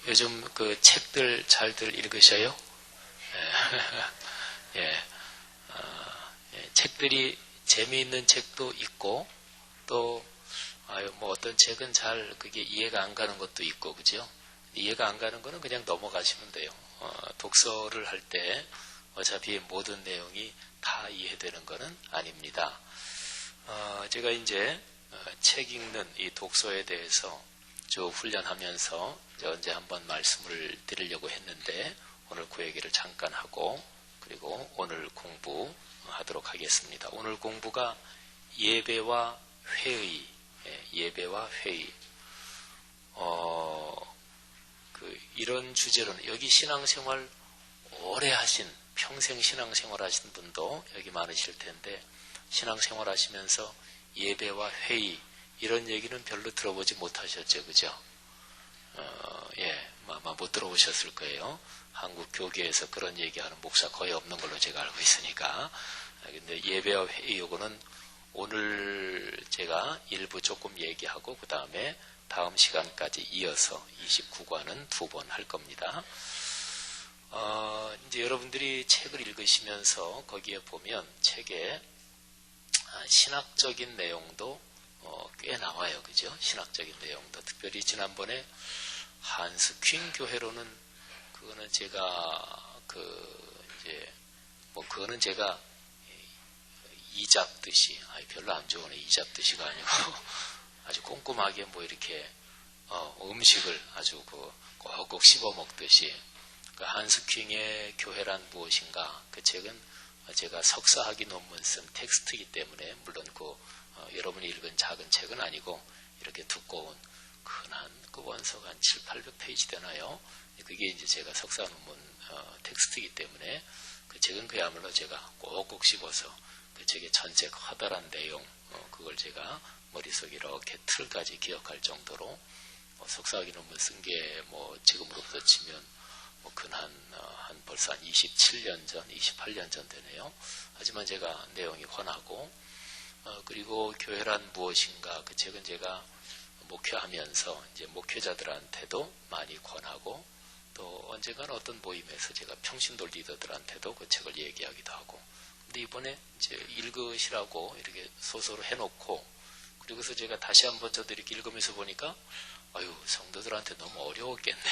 요즘 책들 잘들 읽으셔요? 예. 책들이 재미있는 책도 있고, 또, 뭐 어떤 책은 그게 이해가 안 가는 것도 있고, 그죠? 이해가 안 가는 거는 그냥 넘어가시면 돼요. 독서를 할 때 어차피 모든 내용이 다 이해되는 거는 아닙니다. 제가 이제 책 읽는 이 독서에 대해서 쭉 훈련하면서 언제 한번 말씀을 드리려고 했는데 오늘 그 얘기를 잠깐 하고 그리고 오늘 공부하도록 하겠습니다. 오늘 공부가 예배와 회의, 예배와 회의. 이런 주제로는 여기 신앙생활 오래 하신, 평생 신앙생활 하신 분도 여기 많으실 텐데 신앙생활 하시면서 예배와 회의 이런 얘기는 별로 들어보지 못하셨죠, 그죠? 아마 못 들어보셨을 거예요. 한국 교계에서 그런 얘기하는 목사 거의 없는 걸로 제가 알고 있으니까. 근데 예배와 회의 요거는 오늘 제가 일부 조금 얘기하고 그 다음에 다음 시간까지 이어서 29과는 2번 할 겁니다. 이제 여러분들이 책을 읽으시면서 거기에 보면 책에 신학적인 내용도 꽤 나와요. 그죠? 신학적인 내용도. 특별히 지난번에 한스 퀸 교회로는 그거는 제가 그거는 제가 이잡듯이 별로 안 좋으네. 이잡듯이가 아니고 아주 꼼꼼하게 이렇게 음식을 아주 꼭꼭 씹어 먹듯이 한스 퀸의 교회란 무엇인가 그 책은 제가 석사학위 논문 쓴 텍스트이기 때문에 물론 여러분이 읽은 작은 책은 아니고 이렇게 두꺼운 큰한 원서가 한 700~800페이지 되나요? 그게 이제 제가 석사 논문 텍스트이기 때문에 그 책은 그야말로 제가 꼭꼭 씹어서 그 책의 전체 커다란 내용 그걸 제가 머릿속에 이렇게 틀까지 기억할 정도로 석사학위 논문 쓴 게 지금으로부터 치면 한 벌써 한 27년 전, 28년 전 되네요. 하지만 제가 내용이 훤하고 그리고 교회란 무엇인가 그 책은 제가 목회하면서 이제 목회자들한테도 많이 권하고 또 언젠가는 어떤 모임에서 제가 평신도 리더들한테도 그 책을 얘기하기도 하고 근데 이번에 이제 읽으시라고 이렇게 소설을 해놓고 그리고서 제가 다시 한번 저도 이렇게 읽으면서 보니까 성도들한테 너무 어려웠겠네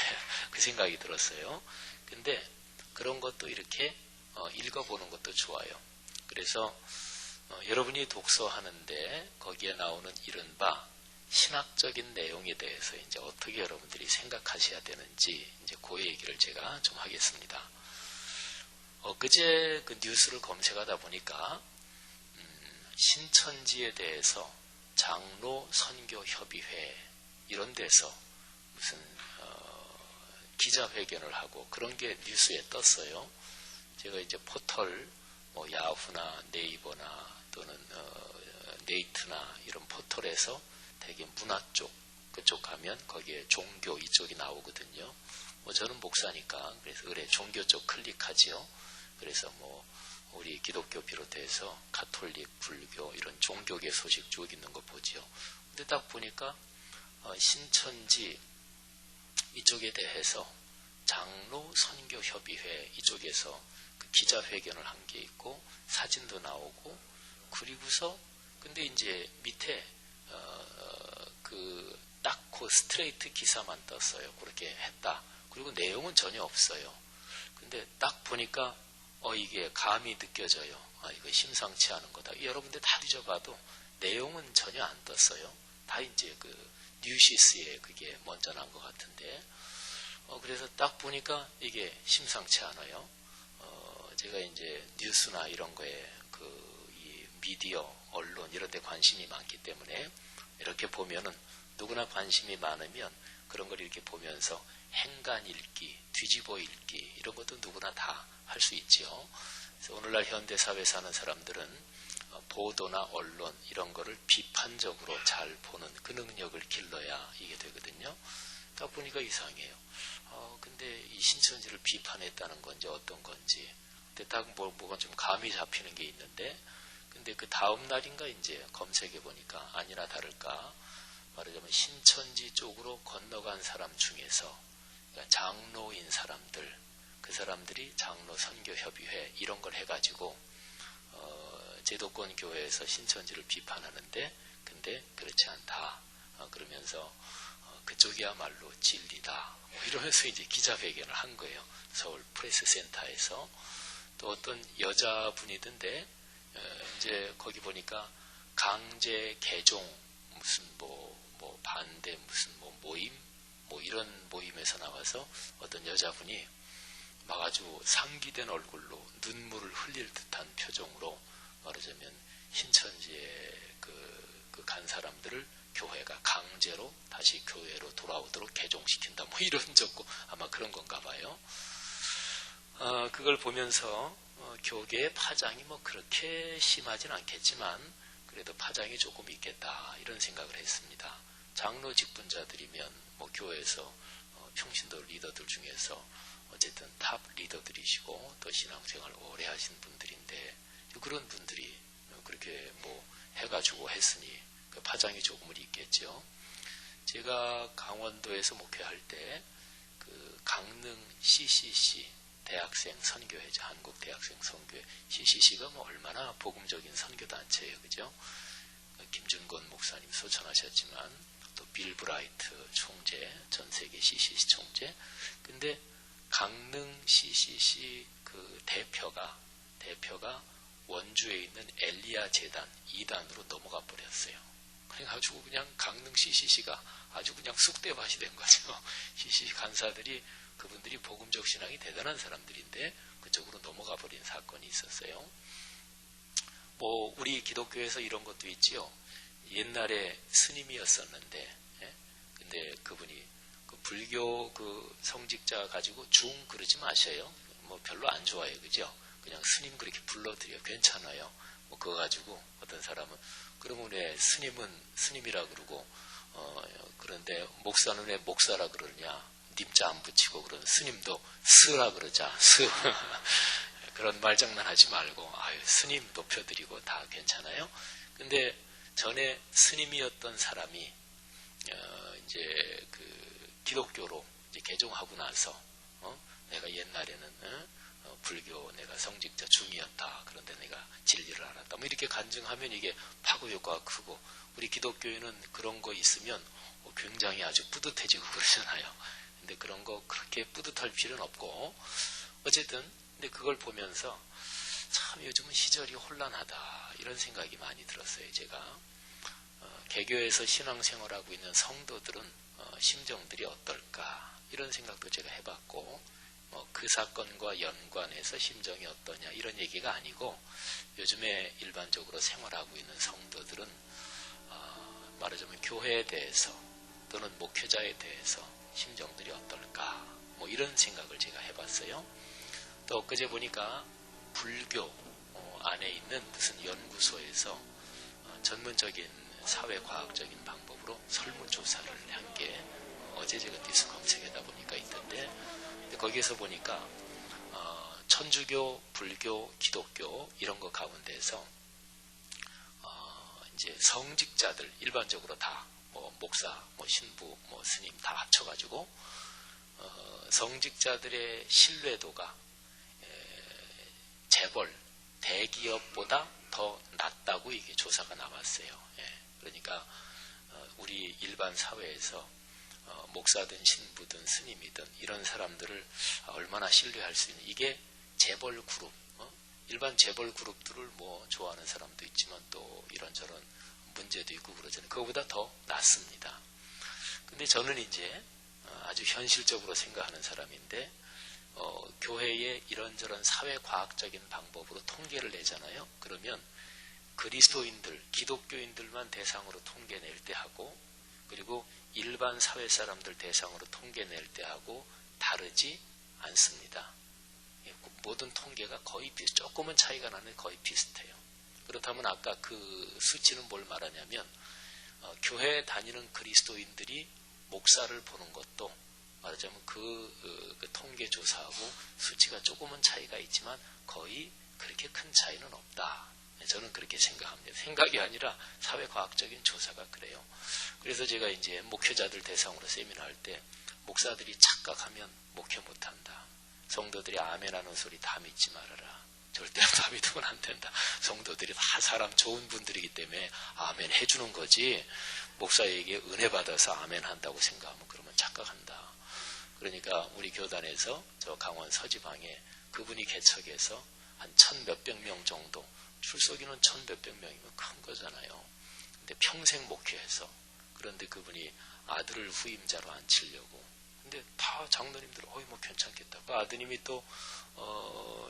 그 생각이 들었어요. 근데 그런 것도 이렇게 읽어보는 것도 좋아요. 그래서 여러분이 독서하는데 거기에 나오는 이른바 신학적인 내용에 대해서 이제 어떻게 여러분들이 생각하셔야 되는지 이제 그 얘기를 제가 좀 하겠습니다. 엊그제 그 뉴스를 검색하다 보니까 신천지에 대해서 장로 선교 협의회 이런 데서 무슨 기자회견을 하고 그런 게 뉴스에 떴어요. 제가 이제 포털 야후나 네이버나 또는 네이트나 이런 포털에서 되게 문화 쪽 그쪽 가면 거기에 종교 이쪽이 나오거든요. 저는 목사니까 그래서 그래 종교 쪽 클릭하지요. 그래서 우리 기독교 비롯해서 가톨릭, 불교 이런 종교계 소식 쭉 있는 거 보지요. 근데 딱 보니까 신천지 이쪽에 대해서 장로 선교 협의회 이쪽에서 그 기자회견을 한 게 있고 사진도 나오고 그리고서 근데 이제 밑에 딱 그 스트레이트 기사만 떴어요. 그렇게 했다. 그리고 내용은 전혀 없어요. 근데 딱 보니까 이게 감이 느껴져요. 이거 심상치 않은 거다. 여러분들 다 뒤져봐도 내용은 전혀 안 떴어요. 다 이제 뉴시스에 그게 먼저 난 것 같은데 그래서 딱 보니까 이게 심상치 않아요. 제가 이제 뉴스나 이런 거에 이 미디어, 언론 이런 데 관심이 많기 때문에 이렇게 보면은 누구나 관심이 많으면 그런 걸 이렇게 보면서 행간 읽기, 뒤집어 읽기 이런 것도 누구나 다 할 수 있죠. 그래서 오늘날 현대 사회에 사는 사람들은 보도나 언론 이런 거를 비판적으로 잘 보는 그 능력을 길러야 이게 되거든요. 딱 보니까 이상해요. 근데 이 신천지를 비판했다는 건지 어떤 건지 근데 딱 뭐가 좀 감이 잡히는 게 있는데 근데 그 다음 날인가 이제 검색해 보니까 아니나 다를까 말하자면 신천지 쪽으로 건너간 사람 중에서 그러니까 장로인 사람들, 그 사람들이 장로 선교협의회 이런 걸 해가지고 제도권 교회에서 신천지를 비판하는데, 근데 그렇지 않다. 그러면서 그쪽이야말로 진리다. 이러면서 이제 기자회견을 한 거예요. 서울 프레스센터에서. 또 어떤 여자분이던데 이제 거기 보니까 강제 개종 무슨 뭐 반대 무슨 모임 이런 모임에서 나와서 어떤 여자분이 막 아주 상기된 얼굴로 눈물을 흘릴 듯한 표정으로 말하자면 신천지에 그 간 사람들을 교회가 강제로 다시 교회로 돌아오도록 개종시킨다. 이런 적고 아마 그런 건가 봐요. 그걸 보면서 교계의 파장이 그렇게 심하진 않겠지만 그래도 파장이 조금 있겠다 이런 생각을 했습니다. 장로 직분자들이면 교회에서 평신도 리더들 중에서 어쨌든 탑 리더들이시고 또 신앙생활 오래 하신 분들인데 그런 분들이 그렇게 해가지고 했으니 그 파장이 조금은 있겠죠. 제가 강원도에서 목회할 때 그 강릉 CCC 대학생 선교회죠. 한국 대학생 선교회. CCC가 얼마나 복음적인 선교단체예요. 그죠? 김준건 목사님 소천하셨지만 또 빌 브라이트 총재, 전 세계 CCC 총재. 근데 강릉 CCC 그 대표가 원주에 있는 엘리야 재단 2단으로 넘어가 버렸어요. 그래가지고 그냥 강릉 CCC가 아주 그냥 쑥대밭이 된 거죠. CCC 간사들이 그분들이 복음적 신앙이 대단한 사람들인데 그쪽으로 넘어가 버린 사건이 있었어요. 우리 기독교에서 이런 것도 있지요. 옛날에 스님이었었는데, 근데 그분이 그 불교 그 성직자 가지고 중 그러지 마셔요. 별로 안 좋아요, 그죠? 그냥 스님 그렇게 불러드려 괜찮아요. 그거 가지고 어떤 사람은 그러면 왜 스님은 스님이라 그러고 그런데 목사는 왜 목사라 그러냐? 님자 안 붙이고 그런 스님도 스라 그러자 스 그런 말장난하지 말고 스님 높여드리고 다 괜찮아요. 근데 전에 스님이었던 사람이 이제 그 기독교로 이제 개종하고 나서 내가 옛날에는 불교 내가 성직자 중이었다. 그런데 내가 진리를 알았다. 이렇게 간증하면 이게 파급 효과가 크고 우리 기독교에는 그런 거 있으면 굉장히 아주 뿌듯해지고 그러잖아요. 근데 그런 거 그렇게 뿌듯할 필요는 없고 어쨌든 근데 그걸 보면서 참 요즘은 시절이 혼란하다 이런 생각이 많이 들었어요. 제가 개교에서 신앙생활하고 있는 성도들은 심정들이 어떨까 이런 생각도 제가 해봤고 그 사건과 연관해서 심정이 어떠냐 이런 얘기가 아니고 요즘에 일반적으로 생활하고 있는 성도들은 말하자면 교회에 대해서 또는 목회자에 대해서 심정들이 어떨까 이런 생각을 제가 해봤어요. 또 엊그제 보니까 불교 안에 있는 무슨 연구소에서 전문적인 사회과학적인 방법으로 설문조사를 한 게 어제 제가 뉴스 검색하다 보니까 있던데 거기에서 보니까 천주교, 불교, 기독교 이런 거 가운데서 이제 성직자들 일반적으로 다 목사, 신부, 스님 다 합쳐가지고 성직자들의 신뢰도가 재벌, 대기업보다 더 낮다고 이게 조사가 나왔어요. 그러니까 우리 일반 사회에서 목사든 신부든 스님이든 이런 사람들을 얼마나 신뢰할 수 있는 이게 재벌 그룹, 일반 재벌 그룹들을 좋아하는 사람도 있지만 또 이런저런 문제도 있고 그러잖아요. 그거보다 더 낫습니다. 근데 저는 이제 아주 현실적으로 생각하는 사람인데 교회에 이런저런 사회과학적인 방법으로 통계를 내잖아요. 그러면 그리스도인들, 기독교인들만 대상으로 통계 낼 때 하고 그리고 일반 사회 사람들 대상으로 통계 낼 때 하고 다르지 않습니다. 모든 통계가 거의 조금은 차이가 나는데 거의 비슷해요. 그렇다면 아까 그 수치는 뭘 말하냐면 교회에 다니는 그리스도인들이 목사를 보는 것도 말하자면 그 통계 조사하고 수치가 조금은 차이가 있지만 거의 그렇게 큰 차이는 없다. 저는 그렇게 생각합니다. 생각이 아니라 사회과학적인 조사가 그래요. 그래서 제가 이제 목회자들 대상으로 세미나 할 때 목사들이 착각하면 목회 못한다. 성도들이 아멘하는 소리 다 믿지 말아라. 절대 다 믿으면 안 된다. 성도들이 다 사람 좋은 분들이기 때문에 아멘 해주는 거지 목사에게 은혜 받아서 아멘 한다고 생각하면 그러면 착각한다. 그러니까 우리 교단에서 저 강원 서지방에 그분이 개척해서 한 1,000몇백 명 정도, 출석인은 1,000몇백 명이면 큰 거잖아요. 근데 평생 목회해서, 그런데 그분이 아들을 후임자로 앉히려고. 근데 다 장로님들 뭐 괜찮겠다. 그 아드님이 또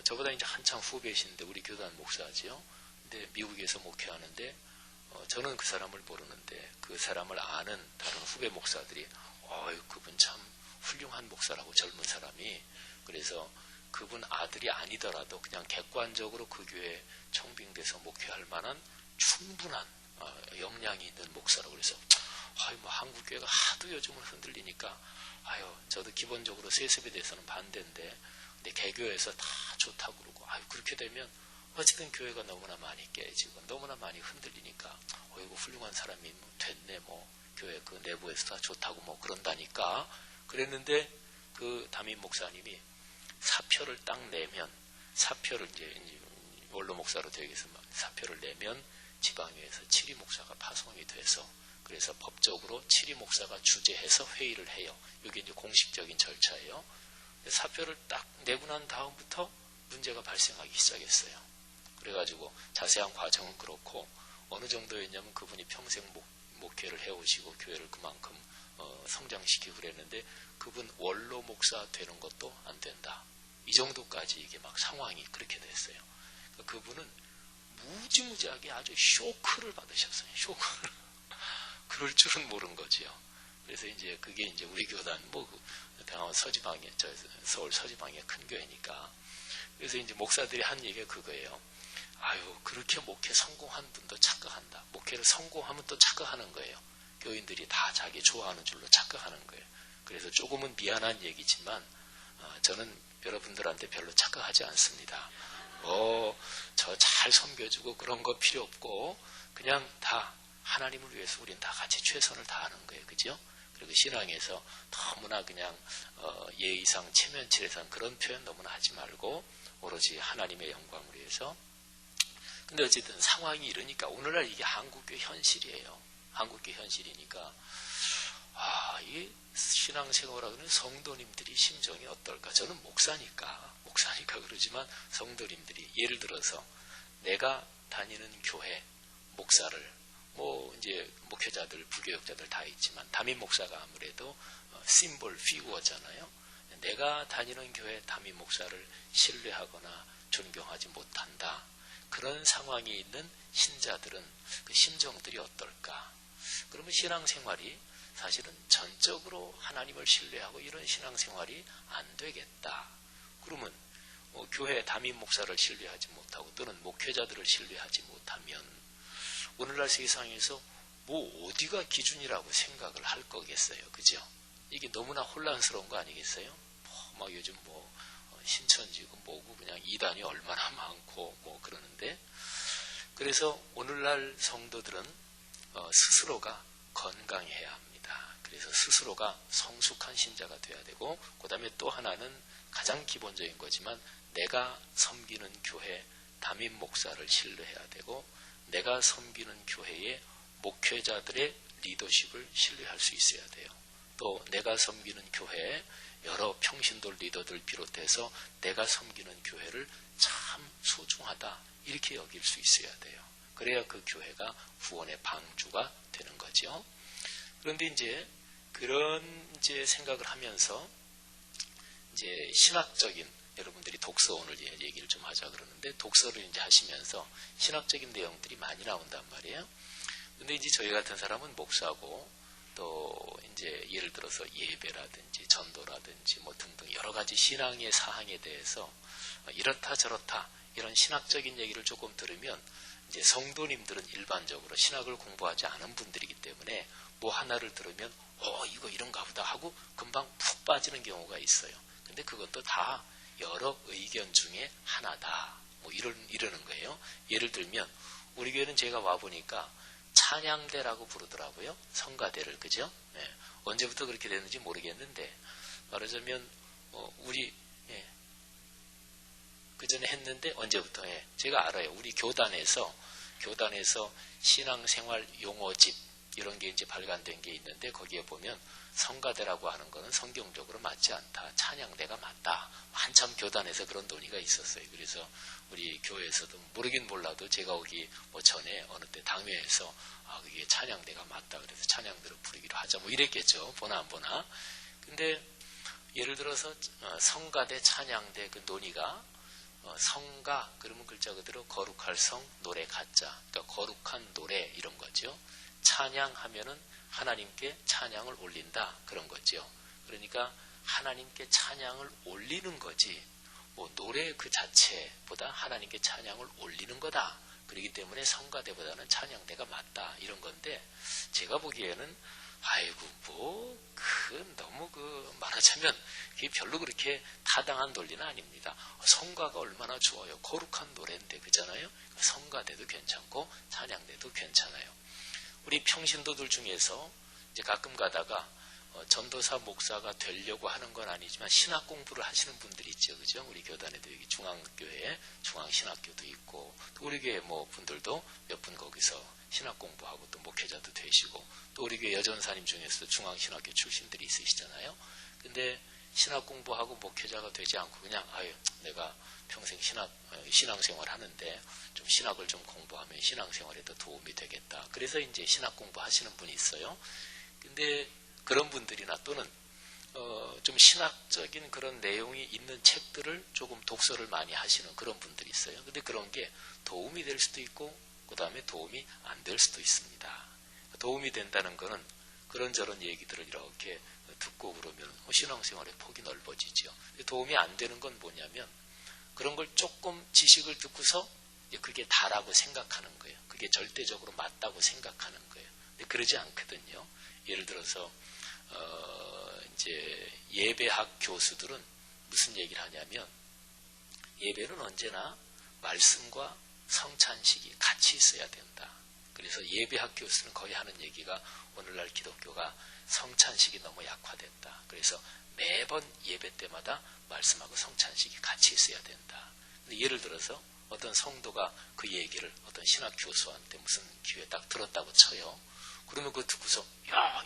저보다 이제 한참 후배이신데 우리 교단 목사지요. 근데 미국에서 목회하는데 저는 그 사람을 모르는데 그 사람을 아는 다른 후배 목사들이 그분 참 훌륭한 목사라고, 젊은 사람이. 그래서 그분 아들이 아니더라도 그냥 객관적으로 그 교회에 청빙돼서 목회할 만한 충분한 역량이 있는 목사라고. 그래서 뭐 한국 교회가 하도 요즘은 흔들리니까 저도 기본적으로 세습에 대해서는 반대인데, 근데 개교에서 다 좋다고 그러고, 그렇게 되면 어쨌든 교회가 너무나 많이 깨지고 너무나 많이 흔들리니까 이거 훌륭한 사람이 됐네, 교회 그 내부에서 다 좋다고 그런다니까 그랬는데, 그 담임 목사님이 사표를 딱 내면, 사표를 이제 원로 목사로 되기 위해서 사표를 내면 지방회에서 7위 목사가 파송이 돼서, 그래서 법적으로 7위 목사가 주재해서 회의를 해요. 이게 이제 공식적인 절차예요. 사표를 딱 내고 난 다음부터 문제가 발생하기 시작했어요. 그래가지고 자세한 과정은 그렇고, 어느 정도였냐면 그분이 평생 목회를 해오시고 교회를 그만큼 성장시키고 그랬는데, 그분 원로 목사 되는 것도 안 된다. 이 정도까지 이게 막 상황이 그렇게 됐어요. 그분은 무지무지하게 아주 쇼크를 받으셨어요. 쇼크를. 그럴 줄은 모른 거지요. 그래서 이제 그게 이제 우리 교단 강원 서지방에, 서울 서지방에 큰 교회니까. 그래서 이제 목사들이 한 얘기가 그거예요. 그렇게 목회 성공한 분도 착각한다. 목회를 성공하면 또 착각하는 거예요. 교인들이 다 자기 좋아하는 줄로 착각하는 거예요. 그래서 조금은 미안한 얘기지만 저는 여러분들한테 별로 착각하지 않습니다. 저 잘 섬겨주고 그런 거 필요 없고, 그냥 다 하나님을 위해서 우린 다 같이 최선을 다하는 거예요. 그죠? 그리고 신앙에서 너무나 그냥 예의상 체면치레상 그런 표현 너무나 하지 말고 오로지 하나님의 영광을 위해서. 근데 어쨌든 상황이 이러니까 오늘날 이게 한국교 현실이에요. 한국교 현실이니까 이 신앙생활하고 하는 성도님들이 심정이 어떨까? 저는 목사니까 그러지만 성도님들이, 예를 들어서 내가 다니는 교회 목사를, 이제 목회자들, 부교역자들 다 있지만 담임 목사가 아무래도 심볼, 피구어잖아요. 내가 다니는 교회 담임 목사를 신뢰하거나 존경하지 못한다. 그런 상황이 있는 신자들은 그 심정들이 어떨까? 그러면 신앙생활이 사실은 전적으로 하나님을 신뢰하고 이런 신앙생활이 안 되겠다. 그러면 교회 담임 목사를 신뢰하지 못하고 또는 목회자들을 신뢰하지 못하면 오늘날 세상에서 어디가 기준이라고 생각을 할 거겠어요. 그죠? 이게 너무나 혼란스러운 거 아니겠어요? 요즘 신천지고 뭐고 그냥 이단이 얼마나 많고 그러는데, 그래서 오늘날 성도들은 스스로가 건강해야 합니다. 그래서 스스로가 성숙한 신자가 돼야 되고, 그 다음에 또 하나는 가장 기본적인 거지만 내가 섬기는 교회 담임 목사를 신뢰해야 되고, 내가 섬기는 교회의 목회자들의 리더십을 신뢰할 수 있어야 돼요. 또 내가 섬기는 교회에 여러 평신도 리더들 비롯해서 내가 섬기는 교회를 참 소중하다 이렇게 여길 수 있어야 돼요. 그래야 그 교회가 구원의 방주가 되는 거죠. 그런데 이제 그런 생각을 하면서 이제 신학적인, 여러분들이 독서 오늘 얘기를 좀 하자 그러는데, 독서를 이제 하시면서 신학적인 내용들이 많이 나온단 말이에요. 근데 이제 저희 같은 사람은 목사고, 또 이제 예를 들어서 예배라든지 전도라든지 등등 여러 가지 신앙의 사항에 대해서 이렇다 저렇다 이런 신학적인 얘기를 조금 들으면, 이제 성도님들은 일반적으로 신학을 공부하지 않은 분들이기 때문에 하나를 들으면 이거 이런가 보다 하고 금방 푹 빠지는 경우가 있어요. 근데 그것도 다 여러 의견 중에 하나다. 뭐 이러는 거예요. 예를 들면 우리 교회는 제가 와보니까 찬양대라고 부르더라고요. 성가대를. 그죠? 예. 언제부터 그렇게 됐는지 모르겠는데 말하자면 우리 그 전에 했는데 언제부터 제가 알아요. 우리 교단에서 신앙생활 용어집 이런 게 이제 발간된 게 있는데 거기에 보면 성가대라고 하는 거는 성경적으로 맞지 않다. 찬양대가 맞다. 한참 교단에서 그런 논의가 있었어요. 그래서 우리 교회에서도 모르긴 몰라도 제가 오기 전에 어느 때 당회에서 그게 찬양대가 맞다. 그래서 찬양대로 부르기로 하자. 뭐 이랬겠죠. 보나 안 보나. 근데 예를 들어서 성가대, 찬양대 그 논의가 성가 그러면 글자 그대로 거룩할 성, 노래 가짜. 그러니까 거룩한 노래 이런 거죠. 찬양하면은 하나님께 찬양을 올린다 그런 거죠. 그러니까 하나님께 찬양을 올리는 거지 뭐 노래 그 자체보다 하나님께 찬양을 올리는 거다. 그렇기 때문에 성가대보다는 찬양대가 맞다 이런 건데 제가 보기에는 너무 말하자면 그게 별로 그렇게 타당한 논리는 아닙니다. 성가가 얼마나 좋아요. 거룩한 노래인데 그잖아요. 성가대도 괜찮고 찬양대도 괜찮아요. 우리 평신도들 중에서 이제 가끔 가다가 전도사 목사가 되려고 하는 건 아니지만 신학 공부를 하시는 분들이 있죠. 그죠? 우리 교단에도 여기 중앙교회에 중앙신학교도 있고 또 우리 교회 분들도 몇 분 거기서 신학 공부하고 또 목회자도 되시고 또 우리 교회 여전사님 중에서도 중앙신학교 출신들이 있으시잖아요. 근데 신학 공부하고 목회자가 되지 않고 그냥 내가 평생 신앙생활 하는데 좀 신학을 좀 공부하면 신앙생활에 더 도움이 되겠다. 그래서 이제 신학 공부하시는 분이 있어요. 근데 그런 분들이나 또는 좀 신학적인 그런 내용이 있는 책들을 조금 독서를 많이 하시는 그런 분들이 있어요. 근데 그런 게 도움이 될 수도 있고 그 다음에 도움이 안 될 수도 있습니다. 도움이 된다는 거는 그런저런 얘기들을 이렇게 듣고 그러면 신앙생활의 폭이 넓어지죠. 도움이 안 되는 건 뭐냐면 그런 걸 조금 지식을 듣고서 그게 다라고 생각하는 거예요. 그게 절대적으로 맞다고 생각하는 거예요. 근데 그러지 않거든요. 예를 들어서 이제 예배학 교수들은 무슨 얘기를 하냐면 예배는 언제나 말씀과 성찬식이 같이 있어야 된다. 그래서 예배학 교수는 거의 하는 얘기가 오늘날 기독교가 성찬식이 너무 약화됐다. 그래서 매번 예배 때마다 말씀하고 성찬식이 같이 있어야 된다. 근데 예를 들어서 어떤 성도가 그 얘기를 어떤 신학 교수한테 무슨 기회에 딱 들었다고 쳐요. 그러면 그거 듣고서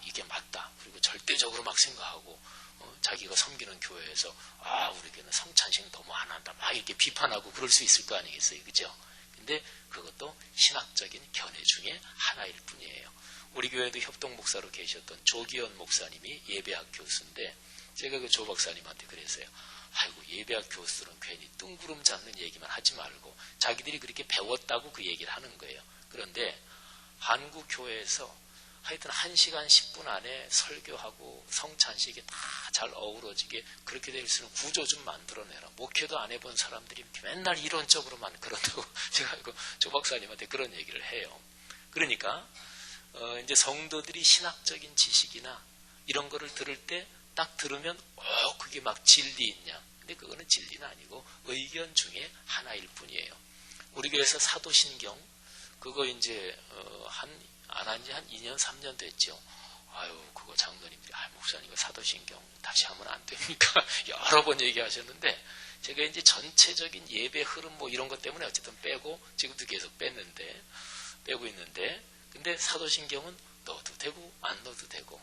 이게 맞다. 그리고 절대적으로 막 생각하고 자기가 섬기는 교회에서 우리 교회는 성찬식 너무 안 한다. 막 이렇게 비판하고 그럴 수 있을 거 아니겠어요. 그죠? 근데 그것도 신학적인 견해 중에 하나일 뿐이에요. 우리 교회도 협동 목사로 계셨던 조기현 목사님이 예배학 교수인데 제가 그 조 박사님한테 그랬어요. 예배학 교수들은 괜히 뜬구름 잡는 얘기만 하지 말고 자기들이 그렇게 배웠다고 그 얘기를 하는 거예요. 그런데 한국 교회에서 하여튼 1시간 10분 안에 설교하고 성찬식이 다 잘 어우러지게 그렇게 될 수 있는 구조 좀 만들어내라. 목회도 안 해본 사람들이 맨날 이론적으로만 그런다고 제가 조 박사님한테 그런 얘기를 해요. 그러니까 이제 성도들이 신학적인 지식이나 이런 거를 들을 때 딱 들으면 그게 막 진리 있냐. 근데 그거는 진리는 아니고 의견 중에 하나일 뿐이에요. 우리 교회에서 사도신경 그거 이제 안 한 지 한 2년 3년 됐죠. 그거 장로님들이 목사님 이거 사도신경 다시 하면 안 됩니까? 여러 번 얘기하셨는데 제가 이제 전체적인 예배 흐름 이런 것 때문에 어쨌든 빼고 지금도 계속 빼고 있는데 근데 사도신경은 넣어도 되고 안 넣어도 되고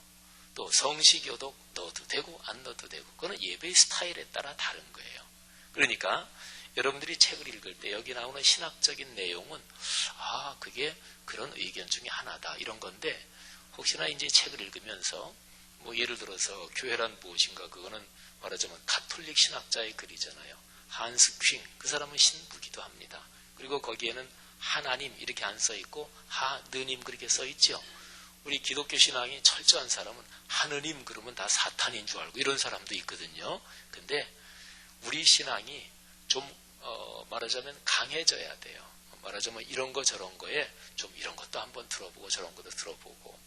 또 성시교도 넣어도 되고 안 넣어도 되고 그거는 예배의 스타일에 따라 다른 거예요. 그러니까 여러분들이 책을 읽을 때 여기 나오는 신학적인 내용은 그게 그런 의견 중에 하나다 이런 건데 혹시나 이제 책을 읽으면서 예를 들어서 교회란 무엇인가 그거는 말하자면 가톨릭 신학자의 글이잖아요. 한스 퀸 그 사람은 신부기도 합니다. 그리고 거기에는 하나님 이렇게 안 써 있고 하느님 그렇게 써 있죠. 우리 기독교 신앙이 철저한 사람은 하느님 그러면 다 사탄인 줄 알고 이런 사람도 있거든요. 근데 우리 신앙이 좀 말하자면 강해져야 돼요. 말하자면 이런 거 저런 거에 좀 이런 것도 한번 들어보고 저런 것도 들어보고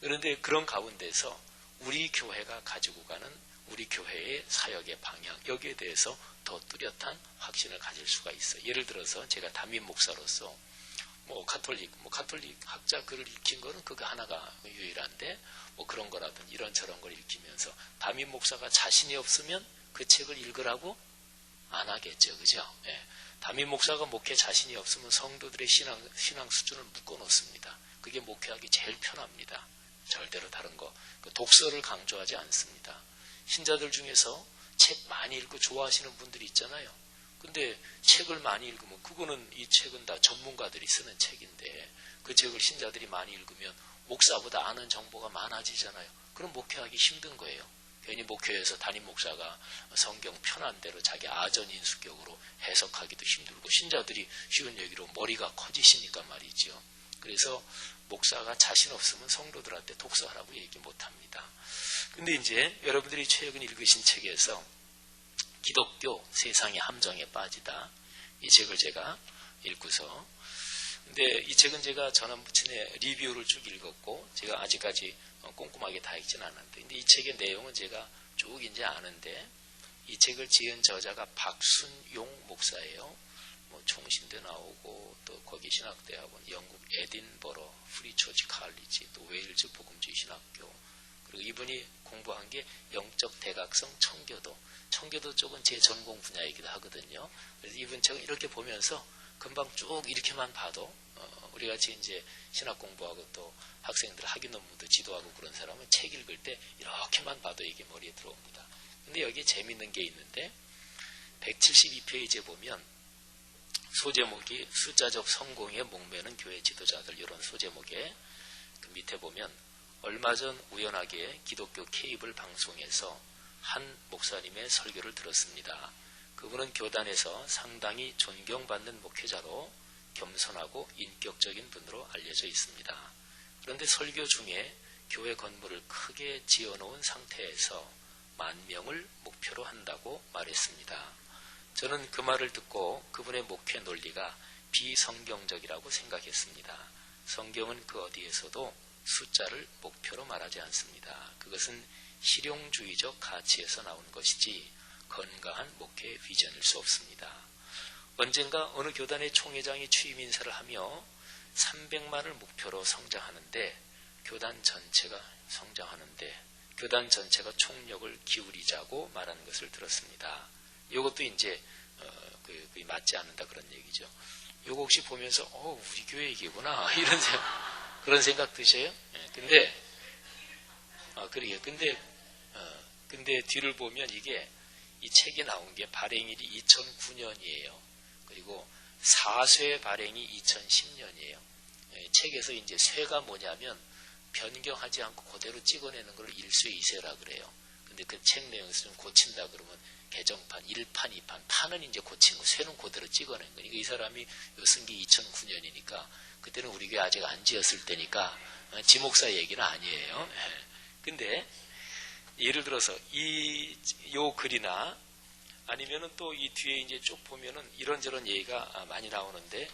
그런데 그런 가운데서 우리 교회가 가지고 가는 우리 교회의 목사의 사역의 방향, 여기에 대해서 더 뚜렷한 확신을 가질 수가 있어요. 예를 들어서 제가 담임 목사로서 가톨릭 학자 글을 읽힌 거는 그거 하나가 유일한데, 그런 거라든지 이런저런 걸 읽히면서 담임 목사가 자신이 없으면 그 책을 읽으라고 안 하겠죠. 그죠? 예. 담임 목사가 목회 자신이 없으면 성도들의 신앙 수준을 묶어 놓습니다. 그게 목회하기 제일 편합니다. 절대로 다른 거. 독서를 강조하지 않습니다. 신자들 중에서 책 많이 읽고 좋아하시는 분들이 있잖아요. 근데 책을 많이 읽으면 그거는 이 책은 다 전문가들이 쓰는 책인데 그 책을 신자들이 많이 읽으면 목사보다 아는 정보가 많아지잖아요. 그럼 목회하기 힘든 거예요. 괜히 목회에서 담임 목사가 성경 편한 대로 자기 아전인수격으로 해석하기도 힘들고 신자들이 쉬운 얘기로 머리가 커지시니까 말이죠. 그래서 목사가 자신 없으면 성도들한테 독서하라고 얘기 못합니다. 근데 이제 여러분들이 최근 읽으신 책에서 기독교 세상의 함정에 빠지다, 이 책을 제가 읽고서, 근데 이 책은 제가 전환부친의 리뷰를 쭉 읽었고 제가 아직까지 꼼꼼하게 다 읽진 않았는데, 근데 이 책의 내용은 제가 쭉 이제 아는데, 이 책을 지은 저자가 박순용 목사예요. 총신대 나오고 또 거기 신학대학원, 영국 에딘버러 프리처치 칼리지, 또 웨일즈 복음주의 신학교, 그리고 이분이 공부한 게 영적 대각성 청교도 쪽은 제 전공 분야이기도 하거든요. 그래서 이분 책은 이렇게 보면서 금방 쭉 이렇게만 봐도 우리 같이 이제 신학 공부하고 또 학생들 학위 논문도 지도하고 그런 사람은 책 읽을 때 이렇게만 봐도 이게 머리에 들어옵니다. 근데 여기 재밌는 게 있는데 172페이지에 보면 소제목이 숫자적 성공에 목매는 교회 지도자들, 이런 소제목에 그 밑에 보면 얼마 전 우연하게 기독교 케이블 방송에서 한 목사님의 설교를 들었습니다. 그분은 교단에서 상당히 존경받는 목회자로 겸손하고 인격적인 분으로 알려져 있습니다. 그런데 설교 중에 교회 건물을 크게 지어놓은 상태에서 10,000명을 목표로 한다고 말했습니다. 저는 그 말을 듣고 그분의 목회 논리가 비성경적이라고 생각했습니다. 성경은 그 어디에서도 숫자를 목표로 말하지 않습니다. 그것은 실용주의적 가치에서 나오는 것이지 건강한 목회 비전일 수 없습니다. 언젠가 어느 교단의 총회장이 취임 인사를 하며 300만을 목표로 성장하는데 교단 전체가 총력을 기울이자고 말하는 것을 들었습니다. 이것도 이제 맞지 않는다 그런 얘기죠. 요거 혹시 보면서 우리 교회 얘기구나 이런 그런 생각 드셔요? 근데 뒤를 보면 이게 이 책이 나온 게 발행일이 2009년이에요. 그리고 4쇄 발행이 2010년이에요. 책에서 이제 쇄가 뭐냐면 변경하지 않고 그대로 찍어내는 걸 1쇄, 2쇄라 그래요. 근데 그 책 내용을 좀 고친다 그러면 개정판, 1판, 2판, 판은 이제 고친 거, 쇄는 그대로 찍어낸 거니까 이 사람이 쓴 게 2009년이니까 그때는 우리 교회 아직 안 지었을 때니까 지목사 얘기는 아니에요. 근데 예를 들어서 요 글이나 아니면은 또 이 뒤에 이제 쭉 보면은 이런저런 얘기가 많이 나오는데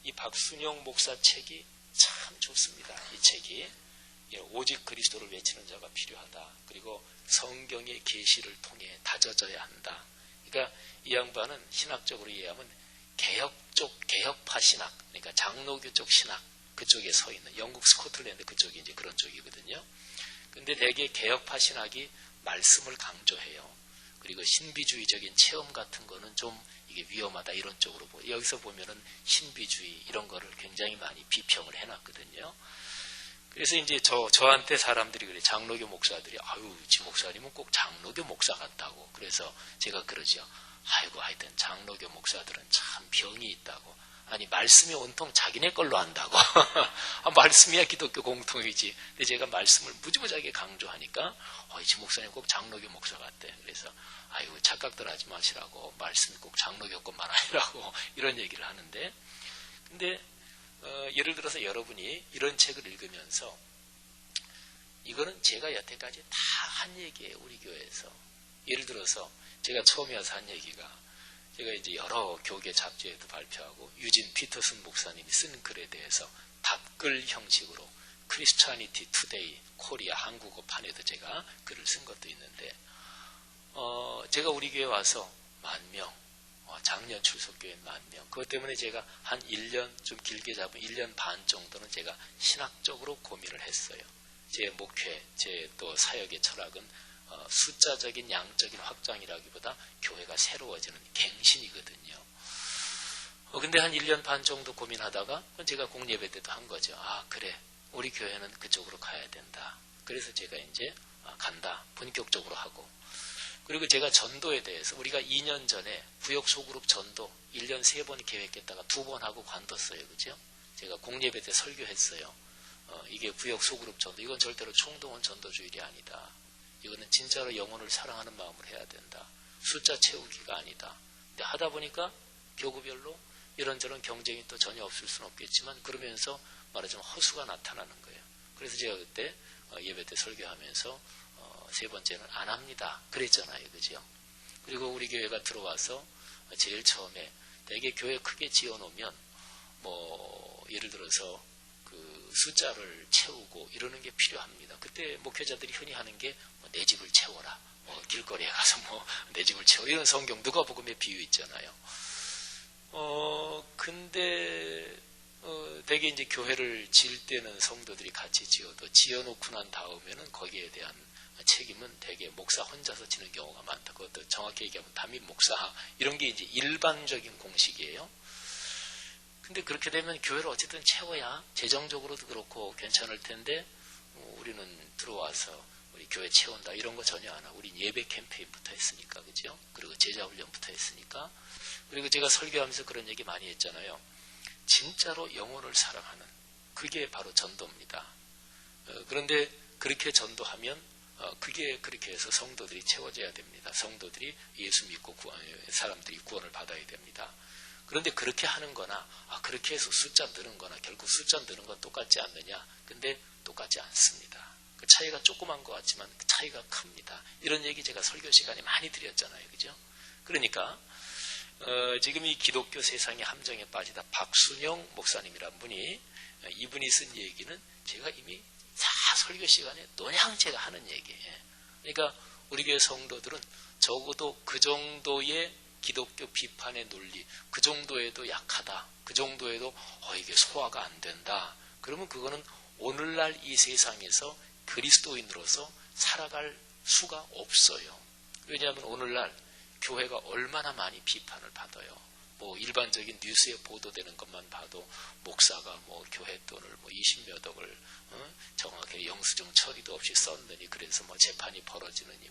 이 박순영 목사 책이 참 좋습니다. 이 책이 오직 그리스도를 외치는 자가 필요하다. 그리고 성경의 계시를 통해 다져져야 한다. 그러니까 이 양반은 신학적으로 이해하면 개혁파 신학, 그러니까 장로교 쪽 신학 그쪽에 서 있는 영국 스코틀랜드 그쪽이 이제 그런 쪽이거든요. 근데 대개 개혁파 신학이 말씀을 강조해요. 그리고 신비주의적인 체험 같은 거는 좀 이게 위험하다 이런 쪽으로 보여요. 여기서 보면은 신비주의 이런 거를 굉장히 많이 비평을 해놨거든요. 그래서 이제 저한테 사람들이 그래, 장로교 목사들이, 지 목사님은 꼭 장로교 목사 같다고. 그래서 제가 그러죠. 하여튼 장로교 목사들은 참 병이 있다고. 아니, 말씀이 온통 자기네 걸로 한다고. 말씀이야 기독교 공통이지. 근데 제가 말씀을 무지무지하게 강조하니까, 지 목사님 꼭 장로교 목사 같대. 그래서, 착각들 하지 마시라고. 말씀이 꼭 장로교 것만 아니라고. 이런 얘기를 하는데. 근데, 예를 들어서 여러분이 이런 책을 읽으면서 이거는 제가 여태까지 다 한 얘기예요. 우리 교회에서. 예를 들어서 제가 처음에 와서 한 얘기가 제가 이제 여러 교계 잡지에도 발표하고 유진 피터슨 목사님이 쓴 글에 대해서 답글 형식으로 크리스찬니티 투데이 코리아 한국어판에도 제가 글을 쓴 것도 있는데 제가 우리 교회 와서 10,000명, 작년 출석교회 10,000명. 그것 때문에 제가 한 1년, 좀 길게 잡으면 1년 반 정도는 제가 신학적으로 고민을 했어요. 제 목회, 제 또 사역의 철학은 숫자적인 양적인 확장이라기보다 교회가 새로워지는 갱신이거든요. 근데 한 1년 반 정도 고민하다가 제가 공예배 때도 한 거죠. 그래, 우리 교회는 그쪽으로 가야 된다. 그래서 제가 이제 간다, 본격적으로 하고. 그리고 제가 전도에 대해서 우리가 2년 전에 구역 소그룹 전도 1년 3번 계획했다가 2번 하고 관뒀어요. 그죠? 제가 공예배 때 설교했어요. 이게 구역 소그룹 전도, 이건 절대로 총동원 전도주일이 아니다. 이거는 진짜로 영혼을 사랑하는 마음으로 해야 된다. 숫자 채우기가 아니다. 근데 하다 보니까 교구별로 이런저런 경쟁이 또 전혀 없을 수는 없겠지만 그러면서 말하자면 허수가 나타나는 거예요. 그래서 제가 그때 예배 때 설교하면서 3번째는 안 합니다. 그랬잖아요. 그죠? 그리고 우리 교회가 들어와서 제일 처음에 되게 교회 크게 지어놓으면 예를 들어서 그 숫자를 채우고 이러는 게 필요합니다. 그때 목회자들이 흔히 하는 게 내 집을 채워라. 길거리에 가서 내 집을 채워. 이런 성경 누가복음의 비유 있잖아요. 근데 되게 이제 교회를 지을 때는 성도들이 같이 지어도 지어놓고 난 다음에는 거기에 대한 책임은 되게 목사 혼자서 지는 경우가 많다. 그것도 정확히 얘기하면 담임 목사 이런 게 이제 일반적인 공식이에요. 근데 그렇게 되면 교회를 어쨌든 채워야 재정적으로도 그렇고 괜찮을 텐데 우리는 들어와서 우리 교회 채운다 이런 거 전혀 안 하고 우리 예배 캠페인부터 했으니까 그죠? 그리고 제자훈련부터 했으니까. 그리고 제가 설교하면서 그런 얘기 많이 했잖아요. 진짜로 영혼을 사랑하는 그게 바로 전도입니다. 그런데 그렇게 전도하면 그게 그렇게 해서 성도들이 채워져야 됩니다. 성도들이 예수 믿고 사람들이 구원을 받아야 됩니다. 그런데 그렇게 하는 거나 그렇게 해서 숫자 느는 거나 결국 숫자 느는 건 똑같지 않느냐? 근데 똑같지 않습니다. 그 차이가 조그만 것 같지만 그 차이가 큽니다. 이런 얘기 제가 설교 시간에 많이 드렸잖아요. 그죠? 그러니까 지금 이 기독교 세상의 함정에 빠지다 박순영 목사님이란 분이 이분이 쓴 얘기는 제가 이미 다 설교 시간에 노냥 제가 하는 얘기예요. 그러니까 우리 교회 성도들은 적어도 그 정도의 기독교 비판의 논리, 그 정도에도 약하다. 그 정도에도 이게 소화가 안 된다. 그러면 그거는 오늘날 이 세상에서 그리스도인으로서 살아갈 수가 없어요. 왜냐하면 오늘날 교회가 얼마나 많이 비판을 받아요. 일반적인 뉴스에 보도되는 것만 봐도 목사가 교회 돈을 20몇 억을 정확하게 영수증 처리도 없이 썼느니 그래서 재판이 벌어지느니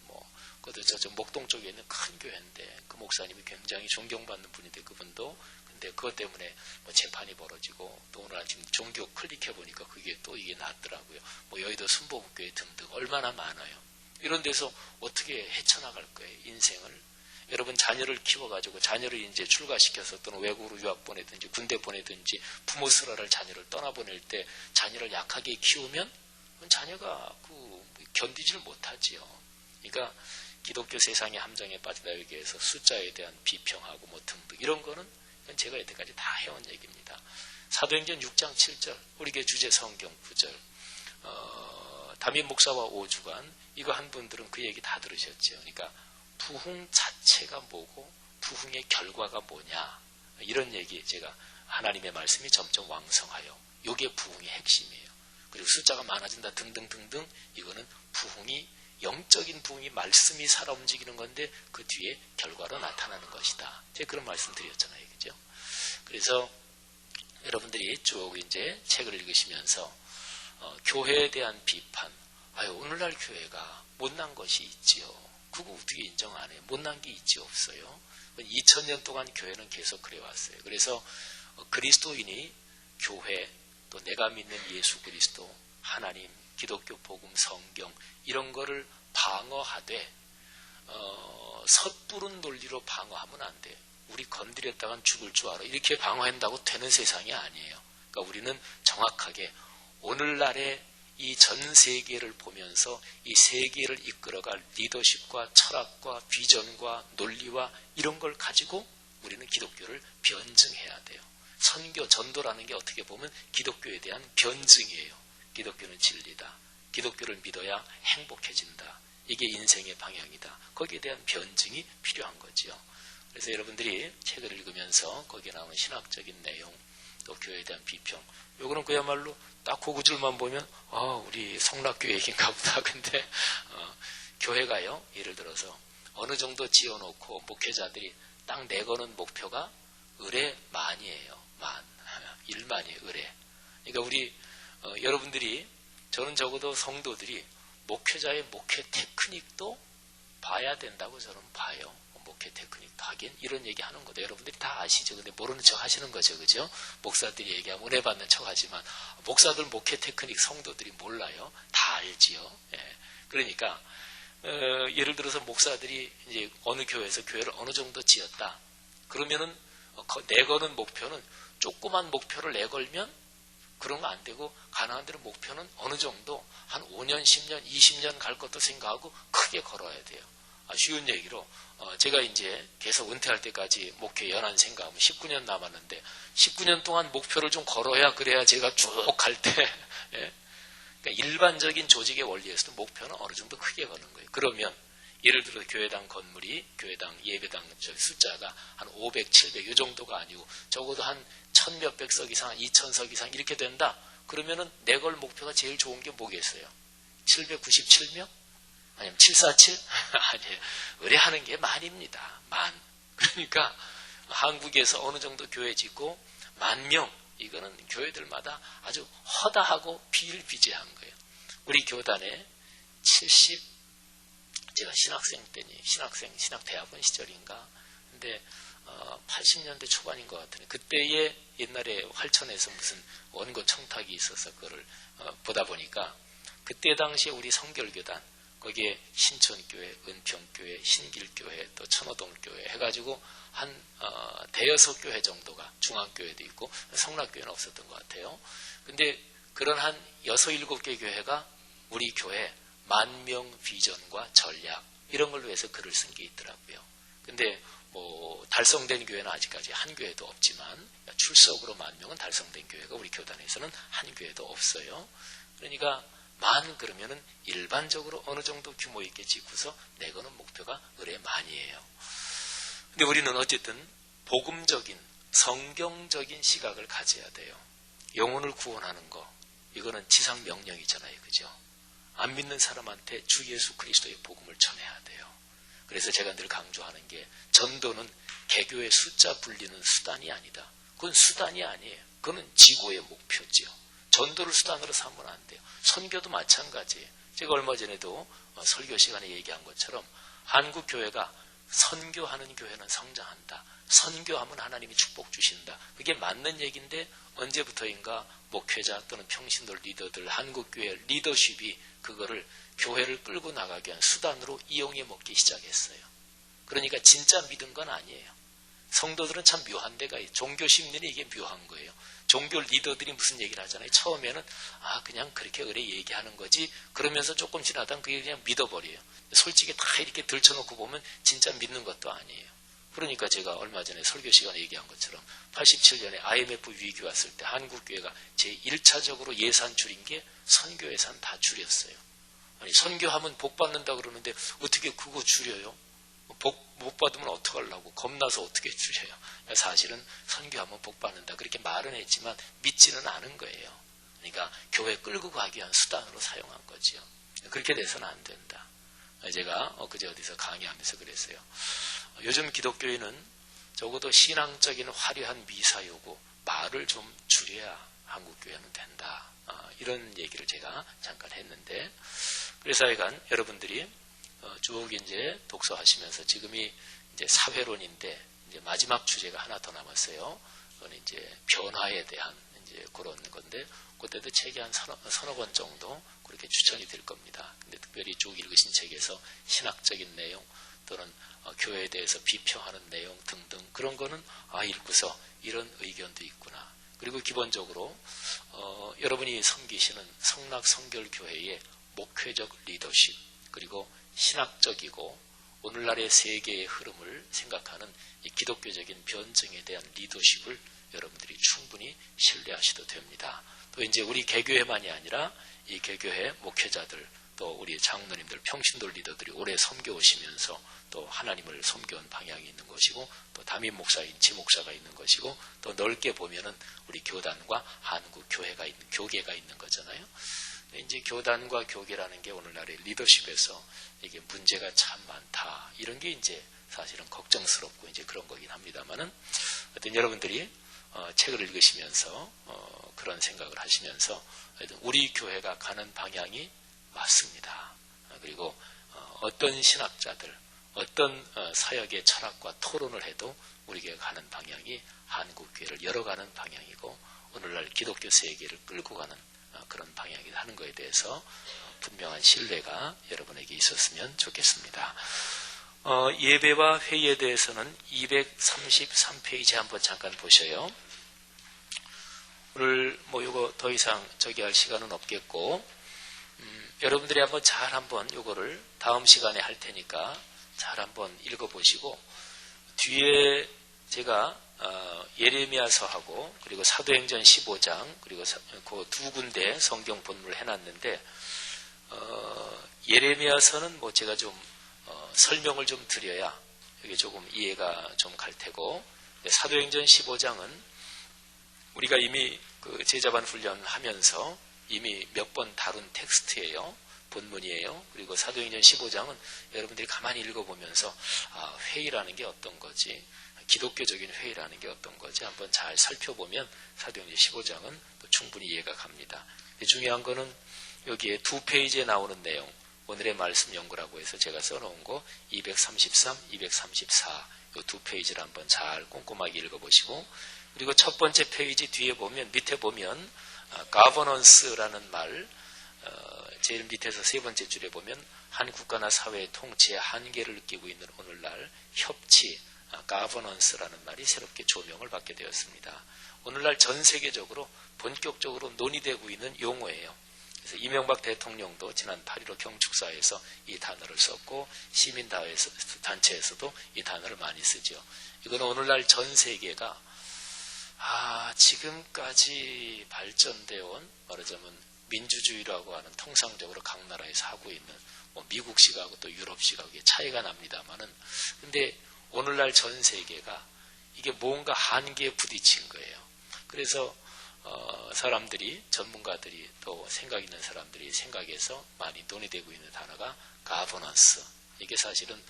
그것도 저쪽 목동 쪽에 있는 큰 교회인데 그 목사님이 굉장히 존경받는 분인데 그분도 근데 그것 때문에 재판이 벌어지고 또 오늘 아침 종교 클릭해 보니까 그게 또 이게 났더라고요. 여의도 순복음교회 등등 얼마나 많아요. 이런 데서 어떻게 헤쳐나갈 거예요, 인생을. 여러분 자녀를 키워가지고 자녀를 이제 출가시켜서 또는 외국으로 유학 보내든지 군대 보내든지 부모 쓰라를 자녀를 떠나보낼 때 자녀를 약하게 키우면 자녀가 견디질 못하지요. 그러니까 기독교 세상의 함정에 빠지다 여기에서 숫자에 대한 비평하고 등등 이런 거는 제가 여태까지 다 해온 얘기입니다. 사도행전 6장 7절 우리 교회 주제 성경 9절 담임 목사와 오주관 이거 한 분들은 그 얘기 다 들으셨죠. 그러니까 부흥 자체가 뭐고 부흥의 결과가 뭐냐 이런 얘기 제가 하나님의 말씀이 점점 왕성하여 이게 부흥의 핵심이에요. 그리고 숫자가 많아진다 등등등등 이거는 부흥이 영적인 부흥이 말씀이 살아 움직이는 건데 그 뒤에 결과로 나타나는 것이다. 제가 그런 말씀 드렸잖아요. 그죠? 그래서 여러분들이 쭉 이제 책을 읽으시면서 교회에 대한 비판 오늘날 교회가 못난 것이 있지요. 그거 어떻게 인정 안 해요? 못난 게 있지 없어요. 2000년 동안 교회는 계속 그래왔어요. 그래서 그리스도인이 교회 또 내가 믿는 예수 그리스도 하나님 기독교 복음 성경 이런 거를 방어하되 섣부른 논리로 방어하면 안 돼요. 우리 건드렸다간 죽을 줄 알아. 이렇게 방어한다고 되는 세상이 아니에요. 그러니까 우리는 정확하게 오늘날의 이 전 세계를 보면서 이 세계를 이끌어갈 리더십과 철학과 비전과 논리와 이런 걸 가지고 우리는 기독교를 변증해야 돼요. 선교, 전도라는 게 어떻게 보면 기독교에 대한 변증이에요. 기독교는 진리다. 기독교를 믿어야 행복해진다. 이게 인생의 방향이다. 거기에 대한 변증이 필요한 거지요. 그래서 여러분들이 책을 읽으면서 거기에 나오는 신학적인 내용, 또 교회에 대한 비평, 요거는 그야말로 딱 그 구절만 보면 우리 성락교회 얘기인가 보다. 근데 교회가요, 예를 들어서 어느 정도 지어놓고 목회자들이 딱 내거는 목표가 의뢰만이에요. 일만이에요. 의뢰. 그러니까 우리 여러분들이, 저는 적어도 성도들이 목회자의 목회 테크닉도 봐야 된다고 저는 봐요. 목회 테크닉도 하긴 이런 얘기 하는 거죠. 여러분들이 다 아시죠. 근데 모르는 척 하시는 거죠. 그죠? 목사들이 얘기하면 은혜 받는 척 하지만 목사들 목회 테크닉 성도들이 몰라요. 다 알지요. 예. 그러니까 예를 들어서 목사들이 이제 어느 교회에서 교회를 어느 정도 지었다. 그러면은 내거는 목표는 조그만 목표를 내걸면 그런 거 안 되고, 가능한 대로 목표는 어느 정도 한 5년, 10년, 20년 갈 것도 생각하고 크게 걸어야 돼요. 쉬운 얘기로 제가 이제 계속 은퇴할 때까지 목회 연한 생각하면 19년 남았는데 19년 동안 목표를 좀 걸어야, 그래야 제가 쭉 갈 때 예? 그러니까 일반적인 조직의 원리에서도 목표는 어느 정도 크게 거는 거예요. 그러면 예를 들어 교회당 건물이, 교회당 예배당 숫자가 한 500, 700 이 정도가 아니고 적어도 한 1000몇백 석 이상, 2000석 이상 이렇게 된다. 그러면은 내걸 목표가 제일 좋은 게 뭐겠어요? 797명? 아니면 747? 아니에요. 의뢰하는 게 만입니다. 만. 그러니까 한국에서 어느 정도 교회 짓고 10,000명, 이거는 교회들마다 아주 허다하고 비일비재한 거예요. 우리 교단에 제가 신학생 때니, 신학대학원 시절인가. 근데 80년대 초반인 것 같은데, 그때에 옛날에 활천에서 무슨 원고 청탁이 있어서 그거를 보다 보니까, 그때 당시에 우리 성결교단, 거기에 신천교회, 은평교회, 신길교회, 또 천호동교회 해가지고 한 대여섯 교회 정도가, 중앙교회도 있고 성락교회는 없었던 것 같아요. 근데 그런 한 6, 7개 교회가 우리 교회 10,000명 비전과 전략 이런 걸로 해서 글을 쓴 게 있더라고요. 근데 뭐 달성된 교회는 아직까지 한 교회도 없지만 출석으로 10,000명은 달성된 교회가 우리 교단에서는 한 교회도 없어요. 그러니까 그러면은 일반적으로 어느 정도 규모 있게 짓고서 내거는 목표가 의뢰만이에요. 근데 우리는 어쨌든 복음적인, 성경적인 시각을 가져야 돼요. 영혼을 구원하는 거, 이거는 지상 명령이잖아요. 그죠? 안 믿는 사람한테 주 예수 그리스도의 복음을 전해야 돼요. 그래서 제가 늘 강조하는 게, 전도는 개교의 숫자 불리는 수단이 아니다. 그건 수단이 아니에요. 그건 지고의 목표지요. 전도를 수단으로 삼으면 안 돼요. 선교도 마찬가지예요. 제가 얼마 전에도 설교 시간에 얘기한 것처럼 한국 교회가 선교하는 교회는 성장한다. 선교하면 하나님이 축복 주신다. 그게 맞는 얘기인데 언제부터인가 목회자 또는 평신도 리더들, 한국교회 리더십이 그거를 교회를 끌고 나가기 위한 수단으로 이용해 먹기 시작했어요. 그러니까 진짜 믿은 건 아니에요. 성도들은 참 묘한 데가 있어요. 종교 심리는 이게 묘한 거예요. 종교 리더들이 무슨 얘기를 하잖아요. 처음에는 그냥 그렇게 의뢰 얘기하는 거지, 그러면서 조금 지나다가 그게 그냥 믿어버려요. 솔직히 다 이렇게 들쳐놓고 보면 진짜 믿는 것도 아니에요. 그러니까 제가 얼마 전에 설교 시간에 얘기한 것처럼 87년에 IMF 위기 왔을 때 한국교회가 제1차적으로 예산 줄인 게 선교 예산 다 줄였어요. 아니, 선교하면 복 받는다 그러는데 어떻게 그거 줄여요? 복 못 받으면 어떡하려고, 겁나서 어떻게 줄여요? 사실은 선교하면 복 받는다 그렇게 말은 했지만 믿지는 않은 거예요. 그러니까 교회 끌고 가기 위한 수단으로 사용한 거지요. 그렇게 돼서는 안 된다. 제가 그제 어디서 강의하면서 그랬어요. 요즘 기독교인은 적어도 신앙적인 화려한 미사 요구, 말을 좀 줄여야 한국교회는 된다. 이런 얘기를 제가 잠깐 했는데, 그래서 하여간 여러분들이 쭉 이제 독서하시면서, 지금이 이제 사회론인데 이제 마지막 주제가 하나 더 남았어요. 그건 이제 변화에 대한 이제 그런 건데, 그때도 책이 한 서너 권 정도 그렇게 추천이 될 겁니다. 근데 특별히 쭉 읽으신 책에서 신학적인 내용 또는 교회에 대해서 비평하는 내용 등등, 그런 거는 읽고서 이런 의견도 있구나. 그리고 기본적으로 여러분이 섬기시는 성락성결교회의 목회적 리더십, 그리고 신학적이고 오늘날의 세계의 흐름을 생각하는 이 기독교적인 변증에 대한 리더십을 여러분들이 충분히 신뢰하셔도 됩니다. 또 이제 우리 개교회만이 아니라 이 개교회 목회자들, 또 우리 장로님들, 평신도 리더들이 오래 섬겨오시면서 또 하나님을 섬겨온 방향이 있는 것이고, 또 담임 목사인 지목사가 있는 것이고, 또 넓게 보면은 우리 교단과 한국 교회가 있는, 교계가 있는 거잖아요. 이제 교단과 교계라는 게 오늘날의 리더십에서 이게 문제가 참 많다. 이런 게 이제 사실은 걱정스럽고 이제 그런 거긴 합니다만은, 어떤 여러분들이 책을 읽으시면서 그런 생각을 하시면서 우리 교회가 가는 방향이 맞습니다. 그리고 어떤 신학자들, 어떤 사역의 철학과 토론을 해도 우리 교회가 가는 방향이 한국 교회를 열어가는 방향이고, 오늘날 기독교 세계를 끌고 가는 그런 방향이 하는 것에 대해서 분명한 신뢰가 여러분에게 있었으면 좋겠습니다. 예배와 회의에 대해서는 233페이지 한번 잠깐 보셔요. 오늘 이거 더 이상 할 시간은 없겠고, 여러분들이 한번 요거를 다음 시간에 할 테니까 잘 한번 읽어보시고, 뒤에 제가 예레미야서하고 그리고 사도행전 15장 그리고 그 두 군데 성경 본문을 해놨는데, 예레미야서는 제가 좀 설명을 좀 드려야 이게 조금 이해가 좀 갈 테고, 사도행전 15장은 우리가 이미 그 제자반 훈련하면서 이미 몇 번 다룬 텍스트예요. 본문이에요. 그리고 사도행전 15장은 여러분들이 가만히 읽어보면서 회의라는 게 어떤 거지, 기독교적인 회의라는 게 어떤 거지 한번 잘 살펴보면 사도행전 15장은 또 충분히 이해가 갑니다. 중요한 거는 여기에 2페이지에 나오는 내용, 오늘의 말씀 연구라고 해서 제가 써놓은 거 233, 234 이 2페이지를 한번 잘 꼼꼼하게 읽어보시고, 그리고 첫 번째 페이지 뒤에 보면, 밑에 보면 governance라는 말, 제일 밑에서 세 번째 줄에 보면 한 국가나 사회의 통치의 한계를 느끼고 있는 오늘날 협치, governance라는 말이 새롭게 조명을 받게 되었습니다. 오늘날 전 세계적으로 본격적으로 논의되고 있는 용어예요. 그래서 이명박 대통령도 지난 8.15 경축사에서 이 단어를 썼고, 시민단체에서도 이 단어를 많이 쓰죠. 이건 오늘날 전 세계가 지금까지 발전되어 온, 말하자면 민주주의라고 하는 통상적으로 각 나라에서 하고 있는 미국식하고 또 유럽식하고 차이가 납니다만은, 근데 오늘날 전 세계가 이게 뭔가 한계에 부딪힌 거예요. 그래서 사람들이, 전문가들이 또 생각 있는 사람들이 생각해서 많이 논의되고 있는 단어가 가버넌스. 이게 사실은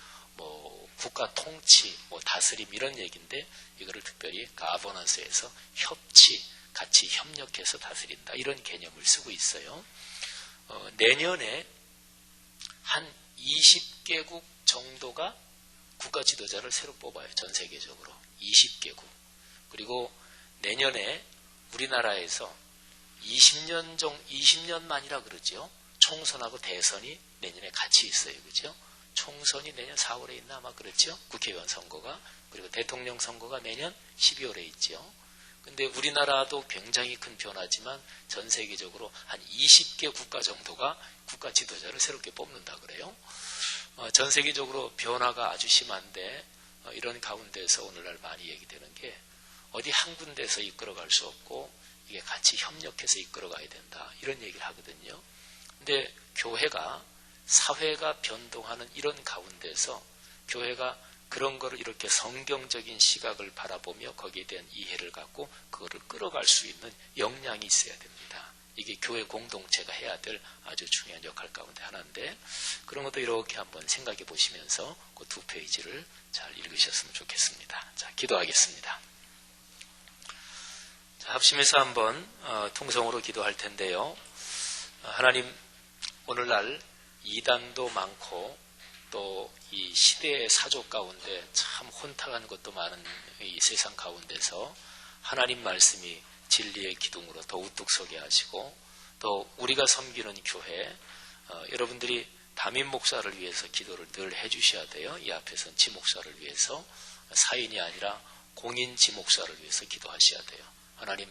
국가 통치, 다스림 이런 얘기인데, 이거를 특별히 가버넌스에서 협치, 같이 협력해서 다스린다 이런 개념을 쓰고 있어요. 내년에 한 20개국 정도가 국가 지도자를 새로 뽑아요. 전 세계적으로 20개국. 그리고 내년에 우리나라에서 20년 만이라 그러죠. 총선하고 대선이 내년에 같이 있어요. 그죠? 총선이 내년 4월에 있나 아마 그렇죠. 국회의원 선거가. 그리고 대통령 선거가 내년 12월에 있죠. 근데 우리나라도 굉장히 큰 변화지만 전 세계적으로 한 20개 국가 정도가 국가 지도자를 새롭게 뽑는다 그래요. 전 세계적으로 변화가 아주 심한데, 이런 가운데서 오늘날 많이 얘기되는 게, 어디 한 군데서 이끌어갈 수 없고 이게 같이 협력해서 이끌어가야 된다 이런 얘기를 하거든요. 근데 교회가, 사회가 변동하는 이런 가운데서 교회가 그런 거를 이렇게 성경적인 시각을 바라보며 거기에 대한 이해를 갖고 그거를 끌어갈 수 있는 역량이 있어야 됩니다. 이게 교회 공동체가 해야 될 아주 중요한 역할 가운데 하나인데, 그런 것도 이렇게 한번 생각해 보시면서 그 2페이지를 잘 읽으셨으면 좋겠습니다. 자, 기도하겠습니다. 자, 합심해서 한번 통성으로 기도할 텐데요. 하나님, 오늘날 이단도 많고 또 이 시대의 사조 가운데 참 혼탁한 것도 많은 이 세상 가운데서 하나님 말씀이 진리의 기둥으로 더 우뚝 서게 하시고, 또 우리가 섬기는 교회, 여러분들이 담임 목사를 위해서 기도를 늘 해주셔야 돼요. 이 앞에서는 지목사를 위해서, 사인이 아니라 공인 지목사를 위해서 기도하셔야 돼요. 하나님,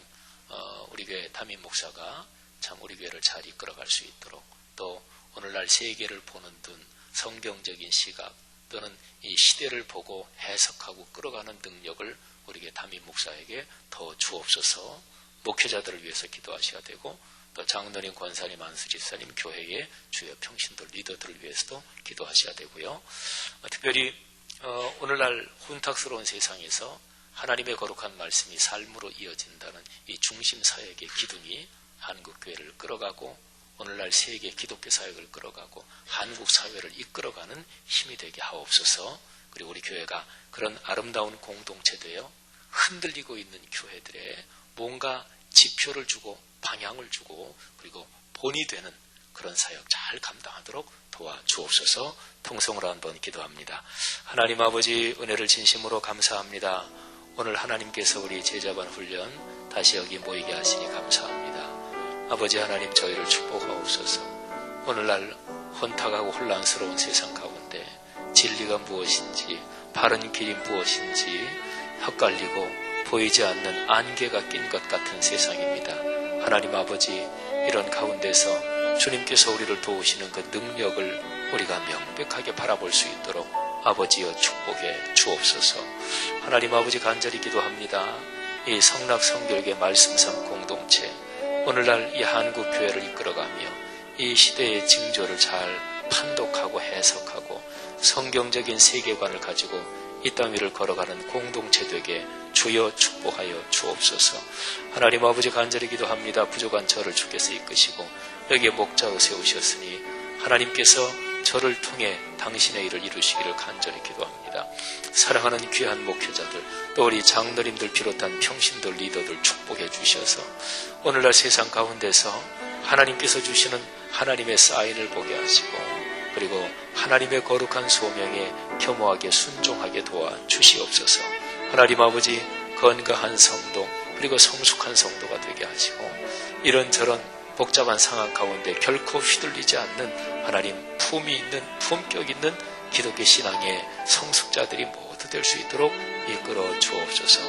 우리 교회 담임 목사가 참 우리 교회를 잘 이끌어갈 수 있도록, 또 오늘날 세계를 보는 눈, 성경적인 시각 또는 이 시대를 보고 해석하고 끌어가는 능력을 우리 교회 담임 목사에게 더 주옵소서. 목회자들을 위해서 기도하셔야 되고, 또 장로님, 권사님, 안수집사님, 교회의 주요 평신들, 리더들을 위해서도 기도하셔야 되고요. 특별히 오늘날 혼탁스러운 세상에서 하나님의 거룩한 말씀이 삶으로 이어진다는 이 중심 사역의 기둥이 한국교회를 끌어가고 오늘날 세계 기독교 사역을 끌어가고 한국 사회를 이끌어가는 힘이 되게 하옵소서. 그리고 우리 교회가 그런 아름다운 공동체 되어 흔들리고 있는 교회들에 뭔가 지표를 주고 방향을 주고 그리고 본이 되는 그런 사역 잘 감당하도록 도와주옵소서. 통성으로 한번 기도합니다. 하나님 아버지, 은혜를 진심으로 감사합니다. 오늘 하나님께서 우리 제자반 훈련 다시 여기 모이게 하시니 감사합니다. 아버지 하나님, 저희를 축복하옵소서. 오늘날 혼탁하고 혼란스러운 세상 가운데 진리가 무엇인지, 바른 길이 무엇인지 헷갈리고 보이지 않는 안개가 낀 것 같은 세상입니다. 하나님 아버지, 이런 가운데서 주님께서 우리를 도우시는 그 능력을 우리가 명백하게 바라볼 수 있도록 아버지여 축복해 주옵소서. 하나님 아버지, 간절히 기도합니다. 이 성락성결계 말씀삼 공동체, 오늘날 이 한국교회를 이끌어가며 이 시대의 징조를 잘 판독하고 해석하고 성경적인 세계관을 가지고 이 땅 위를 걸어가는 공동체 되게 주여 축복하여 주옵소서. 하나님 아버지, 간절히 기도합니다. 부족한 저를 주께서 이끄시고 여기에 목자로 세우셨으니 하나님께서 저를 통해 당신의 일을 이루시기를 간절히 기도합니다. 사랑하는 귀한 목회자들, 또 우리 장로님들 비롯한 평신들, 리더들 축복해 주셔서 오늘날 세상 가운데서 하나님께서 주시는 하나님의 사인을 보게 하시고 그리고 하나님의 거룩한 소명에 겸허하게 순종하게 도와주시옵소서. 하나님 아버지, 건강한 성도 그리고 성숙한 성도가 되게 하시고 이런저런 복잡한 상황 가운데 결코 휘둘리지 않는 하나님 품이 있는, 품격 있는 기독교 신앙의 성숙자들이 모두 될 수 있도록 이끌어 주옵소서.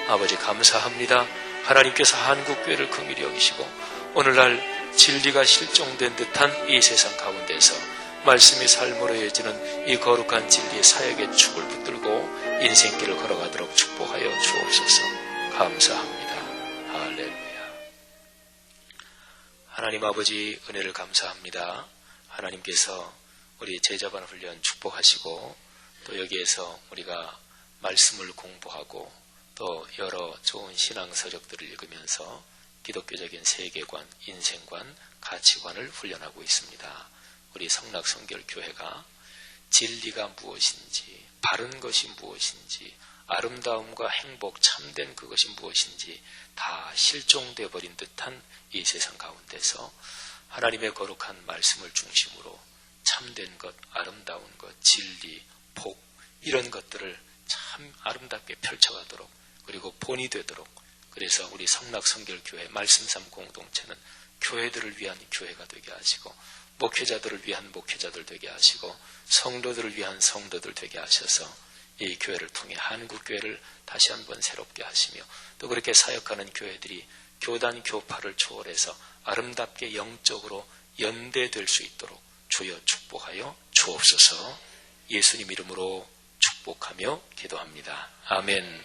아버지 감사합니다. 하나님께서 한국교회를 긍휼히 여기시고 오늘날 진리가 실종된 듯한 이 세상 가운데서 말씀이 삶으로 이어지는 이 거룩한 진리의 사역의 축을 붙들고 인생길을 걸어가도록 축복하여 주옵소서. 감사합니다. 할렐루야. 하나님 아버지, 은혜를 감사합니다. 하나님께서 우리 제자반 훈련 축복하시고 또 여기에서 우리가 말씀을 공부하고 또 여러 좋은 신앙 서적들을 읽으면서 기독교적인 세계관, 인생관, 가치관을 훈련하고 있습니다. 우리 성락성결교회가 진리가 무엇인지, 바른 것이 무엇인지, 아름다움과 행복, 참된 그것이 무엇인지 다 실종되어 버린 듯한 이 세상 가운데서 하나님의 거룩한 말씀을 중심으로 참된 것, 아름다운 것, 진리, 복 이런 것들을 참 아름답게 펼쳐가도록 그리고 본이 되도록, 그래서 우리 성락성결교회 말씀삼 공동체는 교회들을 위한 교회가 되게 하시고 목회자들을 위한 목회자들 되게 하시고 성도들을 위한 성도들 되게 하셔서 이 교회를 통해 한국교회를 다시 한번 새롭게 하시며 또 그렇게 사역하는 교회들이 교단 교파를 초월해서 아름답게 영적으로 연대될 수 있도록 주여 축복하여 주옵소서. 예수님 이름으로 축복하며 기도합니다. 아멘.